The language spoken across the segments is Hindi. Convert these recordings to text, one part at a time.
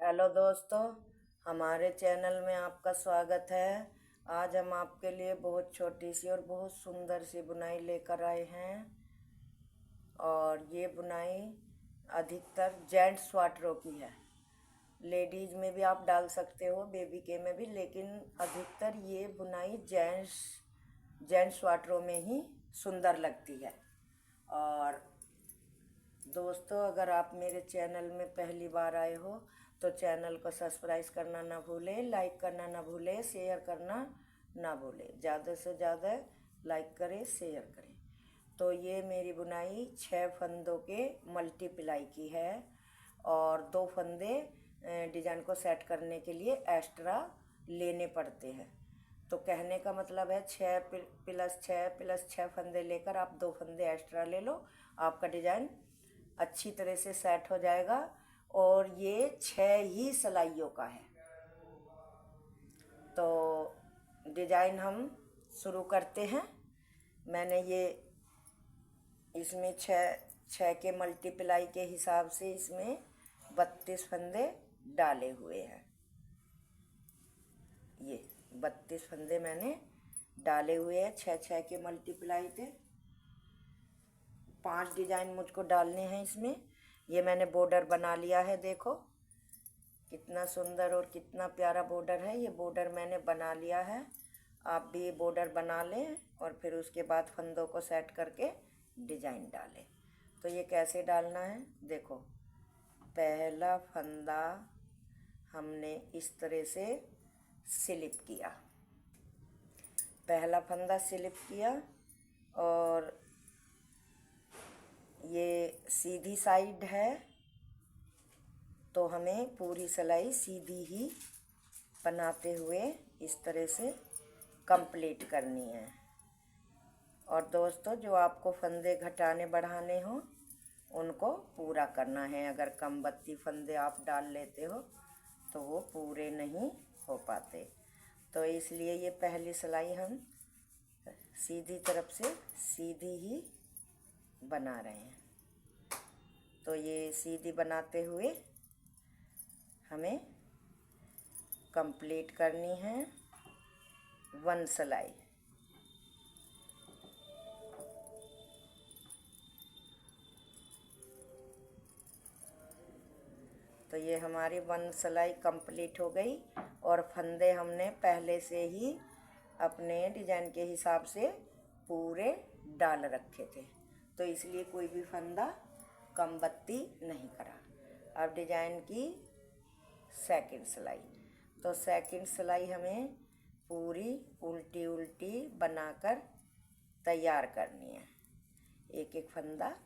हेलो दोस्तों, हमारे चैनल में आपका स्वागत है। आज हम आपके लिए बहुत छोटी सी और बहुत सुंदर सी बुनाई लेकर आए हैं। और ये बुनाई अधिकतर जेंट्स स्वाटरों की है। लेडीज में भी आप डाल सकते हो, बेबी के में भी, लेकिन अधिकतर ये बुनाई जेंट्स स्वाटरों में ही सुंदर लगती है। और दोस्तों, अगर आप मेरे चैनल में पहली बार आए हो तो चैनल को सब्सक्राइब करना ना भूलें, लाइक करना ना भूलें, शेयर करना ना भूलें। ज़्यादा से ज़्यादा लाइक करें, शेयर करें। तो ये मेरी बुनाई 6 फंदों के मल्टीप्लाई की है और 2 फंदे डिजाइन को सेट करने के लिए एक्स्ट्रा लेने पड़ते हैं। तो कहने का मतलब है 6 + 6 फंदे लेकर आप 2 फंदे एक्स्ट्रा ले लो, आपका डिजाइन अच्छी तरह से सेट हो जाएगा। और ये 6 ही सिलाइयों का है। तो डिजाइन हम शुरू करते हैं। मैंने ये इसमें 6 के मल्टीप्लाई के हिसाब से इसमें 32 फंदे डाले हुए हैं। ये 32 फंदे मैंने डाले हुए हैं, 6 के मल्टीप्लाई थे। 5 डिजाइन मुझको डालने हैं इसमें। ये मैंने बॉर्डर बना लिया है, देखो कितना सुंदर और कितना प्यारा बॉर्डर है। ये बॉर्डर मैंने बना लिया है, आप भी ये बॉर्डर बना लें और फिर उसके बाद फंदों को सेट करके डिजाइन डालें। तो ये कैसे डालना है, देखो पहला फंदा हमने इस तरह से स्लिप किया, पहला फंदा स्लिप किया और ये सीधी साइड है तो हमें पूरी सिलाई सीधी ही बनाते हुए इस तरह से कंप्लीट करनी है। और दोस्तों, जो आपको फंदे घटाने बढ़ाने हो उनको पूरा करना है। अगर कम बत्ती फंदे आप डाल लेते हो तो वो पूरे नहीं हो पाते। तो इसलिए ये पहली सिलाई हम सीधी तरफ से सीधी ही बना रहे हैं। तो ये सीधी बनाते हुए हमें कंप्लीट करनी है 1 सिलाई। तो ये हमारी 1 सिलाई कंप्लीट हो गई और फंदे हमने पहले से ही अपने डिजाइन के हिसाब से पूरे डाल रखे थे, तो इसलिए कोई भी फंदा कम बत्ती नहीं करा। अब डिजाइन की सेकंड सिलाई। तो सेकंड सिलाई हमें पूरी उल्टी उल्टी बनाकर तैयार करनी है। एक एक फंदा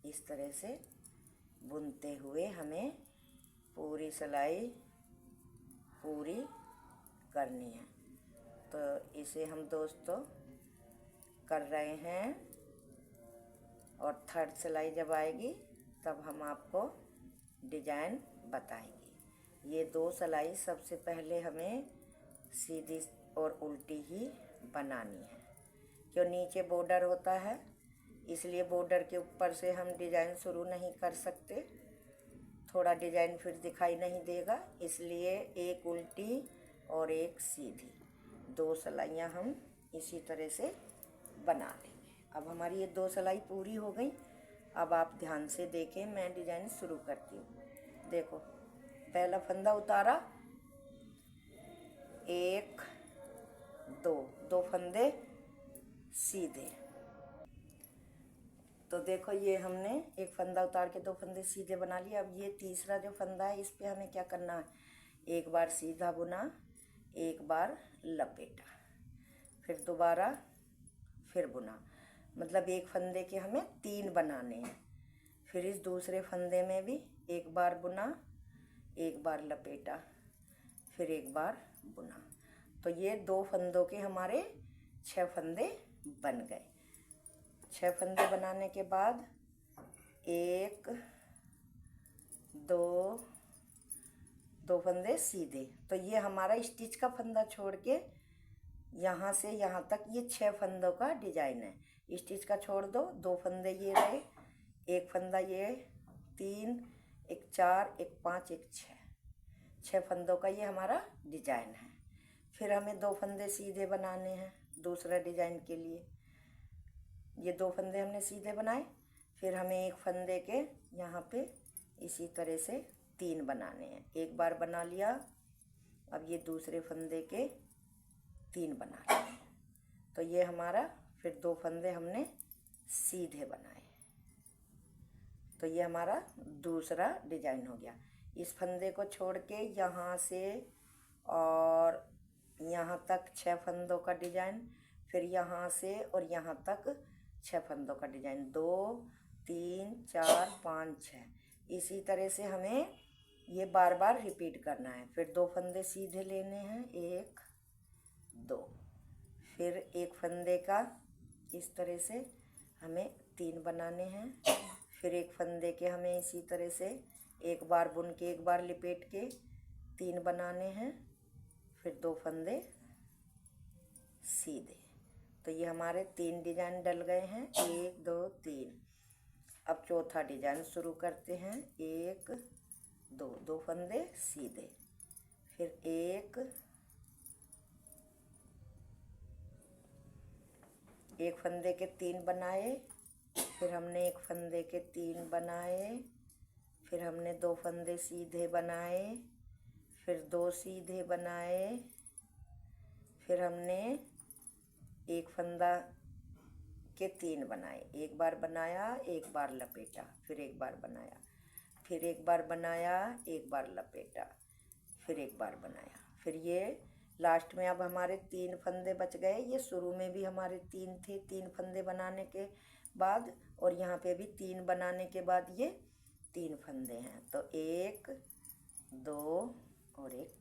इस तरह से बुनते हुए हमें पूरी सिलाई पूरी करनी है। तो इसे हम दोस्तों कर रहे हैं और थर्ड सिलाई जब आएगी तब हम आपको डिजाइन बताएंगे। ये 2 सिलाई सबसे पहले हमें सीधी और उल्टी ही बनानी है, क्यों नीचे बॉर्डर होता है इसलिए बॉर्डर के ऊपर से हम डिजाइन शुरू नहीं कर सकते, थोड़ा डिजाइन फिर दिखाई नहीं देगा, इसलिए एक उल्टी और एक सीधी 2 सिलाइयाँ हम इसी तरह से बना लेंगे। अब हमारी ये 2 सिलाई पूरी हो गई। अब आप ध्यान से देखें, मैं डिजाइन शुरू करती हूँ। देखो पहला फंदा उतारा, 1 2 फंदे सीधे। तो देखो ये हमने एक फंदा उतार के 2 फंदे सीधे बना लिए। अब ये तीसरा जो फंदा है इस पे हमें क्या करना है, एक बार सीधा बुना, एक बार लपेटा, फिर दोबारा फिर बुना, मतलब एक फंदे के हमें 3 बनाने हैं। फिर इस दूसरे फंदे में भी एक बार बुना, एक बार लपेटा, फिर एक बार बुना। तो ये 2 फंदों के हमारे 6 फंदे बन गए। 6 फंदे बनाने के बाद 1 2 फंदे सीधे। तो ये हमारा स्टिच का फंदा छोड़ के यहाँ से यहाँ तक ये 6 फंदों का डिजाइन है। स्टिच का छोड़ दो, 2 फंदे ये रहे, एक फंदा ये, 3, एक 4, एक 5, एक 6। 6 फंदों का ये हमारा डिजाइन है। फिर हमें 2 फंदे सीधे बनाने हैं दूसरा डिजाइन के लिए। ये 2 फंदे हमने सीधे बनाए, फिर हमें एक फंदे के यहाँ पे इसी तरह से 3 बनाने हैं। एक बार बना लिया, अब ये दूसरे फंदे के 3 बना लिए। तो ये हमारा फिर 2 फंदे हमने सीधे बनाए। तो ये हमारा दूसरा डिजाइन हो गया। इस फंदे को छोड़ के यहाँ से और यहाँ तक 6 फंदों का डिजाइन, फिर यहाँ से और यहाँ तक 6 फंदों का डिजाइन, 2 3 4 5 6। इसी तरह से हमें ये बार बार रिपीट करना है। फिर 2 फंदे सीधे लेने हैं, 1 2, फिर एक फंदे का इस तरह से हमें 3 बनाने हैं। फिर एक फंदे के हमें इसी तरह से एक बार बुन के एक बार लिपेट के 3 बनाने हैं। फिर 2 फंदे सीधे। तो ये हमारे 3 डिजाइन डल गए हैं, 1 2 3। अब चौथा डिजाइन शुरू करते हैं। 1 2, 2 फंदे सीधे, फिर एक फंदे के 3 बनाए, फिर हमने एक फंदे के 3 बनाए, फिर हमने 2 फंदे सीधे बनाए, फिर 2 सीधे बनाए, फिर हमने एक फंदा के 3 बनाए। एक बार बनाया, एक बार लपेटा, फिर एक बार बनाया, फिर एक बार बनाया, एक बार लपेटा, फिर एक बार बनाया। फिर ये लास्ट में अब हमारे 3 फंदे बच गए। ये शुरू में भी हमारे 3 थे, 3 फंदे बनाने के बाद, और यहाँ पे भी 3 बनाने के बाद ये 3 फंदे हैं। तो 1 2 और 1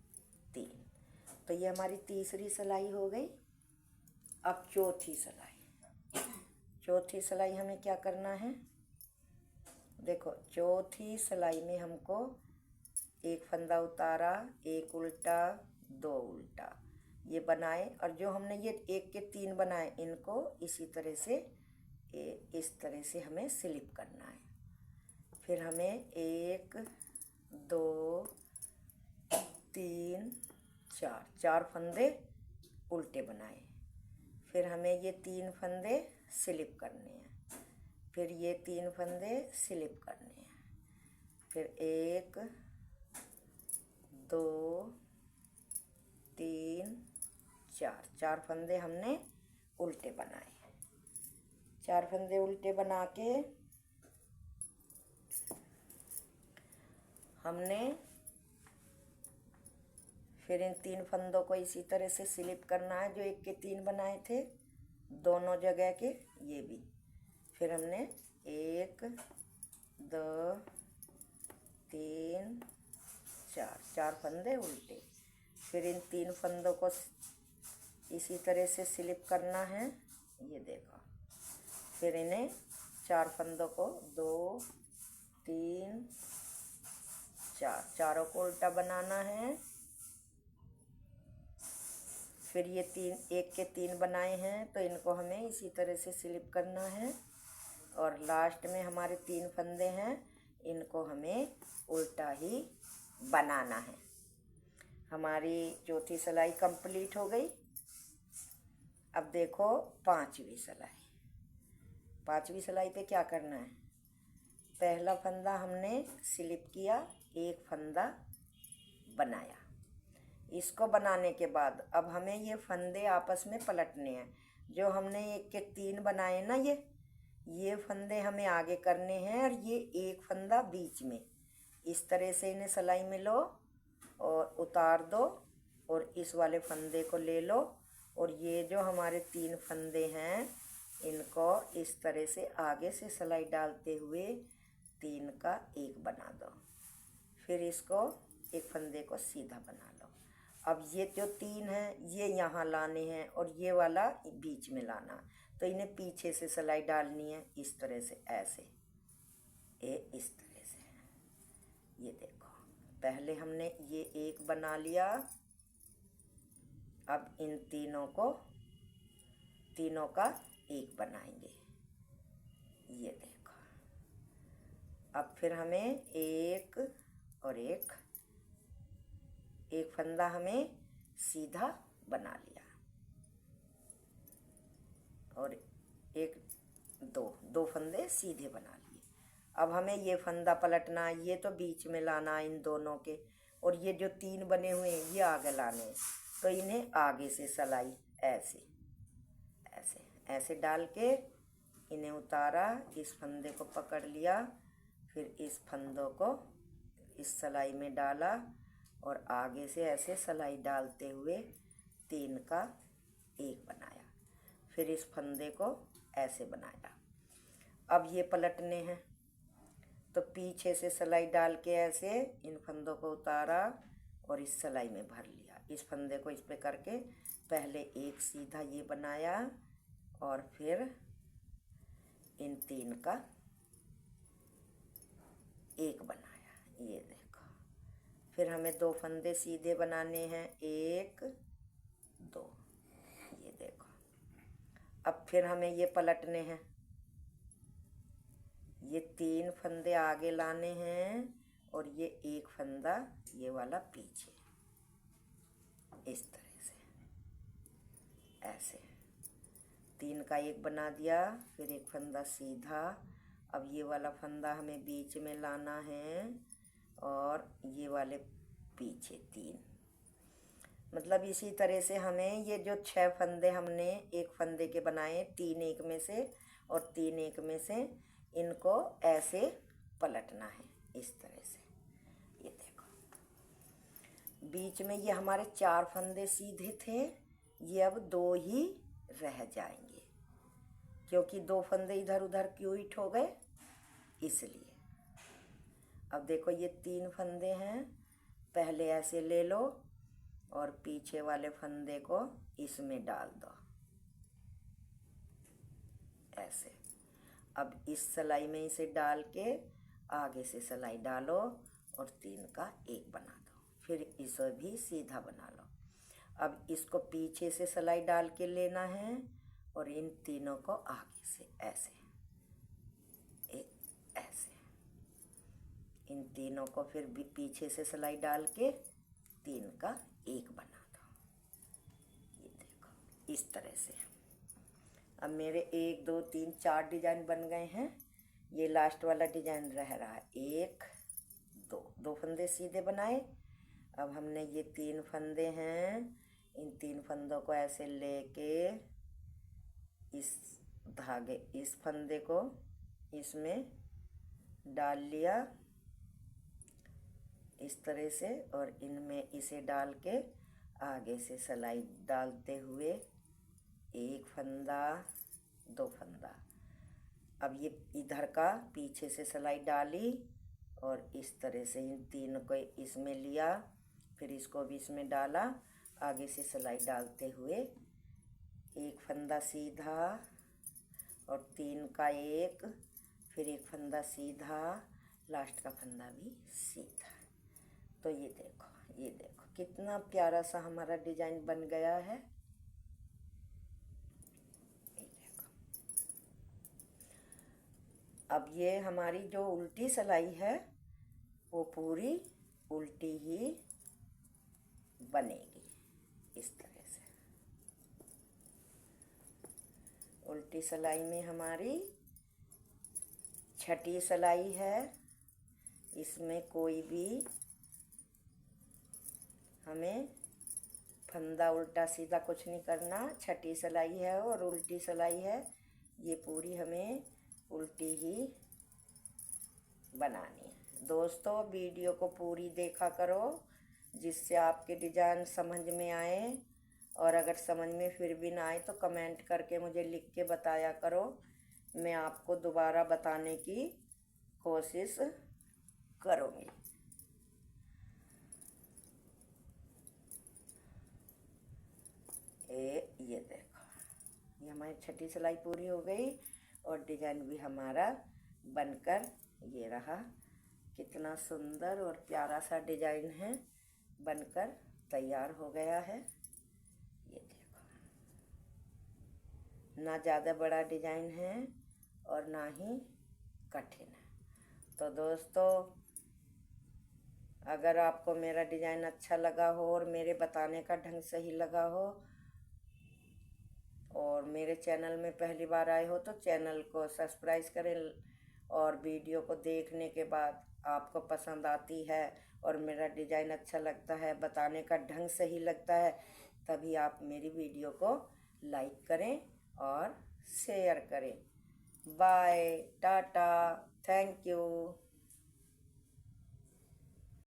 3। तो ये हमारी तीसरी सिलाई हो गई। अब चौथी सिलाई। चौथी सिलाई हमें क्या करना है, देखो चौथी सिलाई में हमको एक फंदा उतारा, एक उल्टा, 2 उल्टा ये बनाए, और जो हमने ये 1 के 3 बनाए इनको इसी तरह से इस तरह से हमें स्लिप करना है। फिर हमें 1 2 3 4, 4 फंदे उल्टे बनाए। फिर हमें ये 3 फंदे स्लिप करने हैं, फिर ये 3 फंदे स्लिप करने हैं, फिर 1 2 3 4, 4 फंदे हमने उल्टे बनाए। 4 फंदे उल्टे बना के हमने फिर इन 3 फंदों को इसी तरह से स्लिप करना है, जो 1 के 3 बनाए थे दोनों जगह के, ये भी। फिर हमने 1 2 3 4, 4 फंदे उल्टे। फिर इन 3 फंदों को इसी तरह से स्लिप करना है, ये देखो। फिर इन्हें 4 फंदों को 2 3 4, चारों को उल्टा बनाना है। फिर ये 1 के 3 बनाए हैं तो इनको हमें इसी तरह से स्लिप करना है, और लास्ट में हमारे 3 फंदे हैं, इनको हमें उल्टा ही बनाना है। हमारी चौथी सिलाई कंप्लीट हो गई। अब देखो पांचवी सिलाई। पांचवी सिलाई पे क्या करना है, पहला फंदा हमने स्लिप किया, एक फंदा बनाया। इसको बनाने के बाद अब हमें ये फंदे आपस में पलटने हैं। जो हमने 1 के 3 बनाए ना, ये फंदे हमें आगे करने हैं, और ये एक फंदा बीच में। इस तरह से इन्हें सिलाई में लो और उतार दो, और इस वाले फंदे को ले लो, और ये जो हमारे 3 फंदे हैं इनको इस तरह से आगे से सिलाई डालते हुए 3 का 1 बना दो। फिर इसको एक फंदे को सीधा बना लो। अब ये जो 3 हैं ये यहाँ लाने हैं, और ये वाला बीच में लाना। तो इन्हें पीछे से सिलाई डालनी है, इस तरह से, ऐसे इस तरह से। ये देखो, पहले हमने ये 1 बना लिया। अब इन तीनों का 1 बनाएंगे, ये देखो। अब फिर हमें 1 और 1 एक फंदा हमें सीधा बना लिया और एक दो फंदे सीधे बना लिए। अब हमें ये फंदा पलटना, ये तो बीच में लाना इन दोनों के, और ये जो 3 बने हुए हैं ये आगे लाने हैं। तो इन्हें आगे से सिलाई ऐसे ऐसे ऐसे डाल के इन्हें उतारा, इस फंदे को पकड़ लिया, फिर इस फंदों को इस सिलाई में डाला और आगे से ऐसे सिलाई डालते हुए 3 का 1 बनाया। फिर इस फंदे को ऐसे बनाया। अब ये पलटने हैं, तो पीछे से सिलाई डाल के ऐसे इन फंदों को उतारा और इस सिलाई में भर लिया। इस फंदे को इस पे करके पहले एक सीधा ये बनाया और फिर इन 3 का 1 बनाया। ये देखो, फिर हमें 2 फंदे सीधे बनाने हैं, 1 2, ये देखो। अब फिर हमें ये पलटने हैं, ये 3 फंदे आगे लाने हैं और ये 1 फंदा ये वाला पीछे, इस तरह से ऐसे 3 का 1 बना दिया, फिर 1 फंदा सीधा। अब ये वाला फंदा हमें बीच में लाना है और ये वाले पीछे 3, मतलब इसी तरह से हमें ये जो 6 फंदे हमने 1 फंदे के बनाए, 3 1 में से और 3 1 में से, इनको ऐसे पलटना है इस तरह से। ये देखो, बीच में ये हमारे 4 फंदे सीधे थे, ये अब 2 ही रह जाएंगे, क्योंकि 2 फंदे इधर उधर क्यों हिट हो गए, इसलिए। अब देखो ये 3 फंदे हैं, पहले ऐसे ले लो और पीछे वाले फंदे को इसमें डाल दो ऐसे। अब इस सिलाई में इसे डाल के आगे से सिलाई डालो और 3 का 1 बना दो, फिर इसे भी सीधा बना लो। अब इसको पीछे से सिलाई डाल के लेना है और इन तीनों को आगे से ऐसे ऐसे, इन तीनों को फिर भी पीछे से सिलाई डाल के 3 का 1 बना दो। ये देखो इस तरह से। अब मेरे 1 2 3 4 डिजाइन बन गए हैं। ये लास्ट वाला डिजाइन रह रहा है, 1 2 फंदे सीधे बनाए। अब हमने ये 3 फंदे हैं, इन 3 फंदों को ऐसे लेके इस धागे, इस फंदे को इसमें डाल लिया इस तरह से, और इनमें इसे डाल के आगे से सिलाई डालते हुए 1 फंदा 2 फंदा। अब ये इधर का पीछे से सिलाई डाली और इस तरह से इन 3 को इसमें लिया, फिर इसको भी इसमें डाला, आगे से सिलाई डालते हुए 1 फंदा सीधा और 3 का 1, फिर 1 फंदा सीधा, लास्ट का फंदा भी सीधा। तो ये देखो कितना प्यारा सा हमारा डिजाइन बन गया है। ये देखो, अब ये हमारी जो उल्टी सिलाई है वो पूरी उल्टी ही बनेगी इस तरह से। उल्टी सिलाई में हमारी छठी सिलाई है, इसमें कोई भी हमें फंदा उल्टा सीधा कुछ नहीं करना। छठी सिलाई है और उल्टी सिलाई है, ये पूरी हमें उल्टी ही बनानी है। दोस्तों वीडियो को पूरी देखा करो जिससे आपके डिजाइन समझ में आए, और अगर समझ में फिर भी ना आए तो कमेंट करके मुझे लिख के बताया करो, मैं आपको दोबारा बताने की कोशिश करूँगी। ये देखो, ये हमारी छठी सिलाई पूरी हो गई और डिजाइन भी हमारा बनकर ये रहा। कितना सुंदर और प्यारा सा डिजाइन है, बनकर तैयार हो गया है। ये देखो, ना ज़्यादा बड़ा डिजाइन है और ना ही कठिन है। तो दोस्तों अगर आपको मेरा डिज़ाइन अच्छा लगा हो और मेरे बताने का ढंग सही लगा हो और मेरे चैनल में पहली बार आए हो तो चैनल को सब्सक्राइब करें, और वीडियो को देखने के बाद आपको पसंद आती है और मेरा डिज़ाइन अच्छा लगता है, बताने का ढंग सही लगता है, तभी आप मेरी वीडियो को लाइक करें और शेयर करें। Bye, tata, thank you.